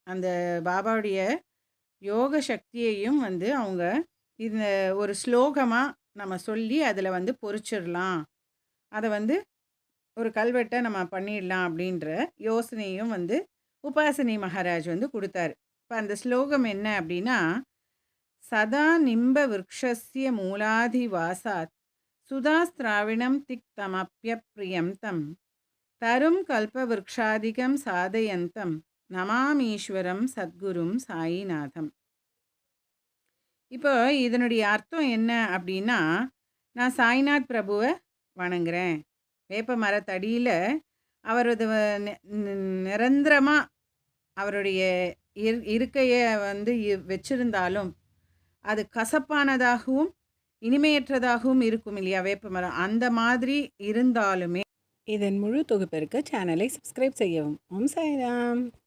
அந்த பாபாவுடைய யோக சக்தியையும் வந்து அவங்க இந்த ஒரு ஸ்லோகமா நம்ம சொல்லி அதில வந்து பொறிச்சிடலாம். அத வந்து ஒரு கல்வெட்ட நம்ம பண்ணிடலாம் அப்படின்ற யோசனையும் வந்து உபாசினி மகாராஜ் வந்து குடுத்தாரு. இப்ப அந்த ஸ்லோகம் என்ன அப்படின்னா, "சதா நிம்ப விருக்ஷஸ்ய மூலாதிவாசாத் சுதாஸ்திராவிணம் திக்தமப்யப்ரியம் தம் தரும் கல்பவிருக்ஷாதிகம் சாதயந்தம் நமாமீஸ்வரம் சத்குரும் சாயிநாதம்." இப்போ இதனுடைய அர்த்தம் என்ன அப்படின்னா, நான் சாய்நாத் பிரபுவ வணங்குறேன். வேப்ப மரத்தடியில அவரது நிரந்தரமா அவருடைய இருக்கைய வந்து வச்சிருந்தாலும், அது கசப்பானதாகவும், இனிமையற்றதாகவும் இருக்கும் இல்லையா வேப்ப மரம். அந்த மாதிரி இருந்தாலுமே இதன் முழு தொகுப்பிற்கு சேனலை சப்ஸ்கிரைப் செய்யவும். ஓம் சாய்ராம்.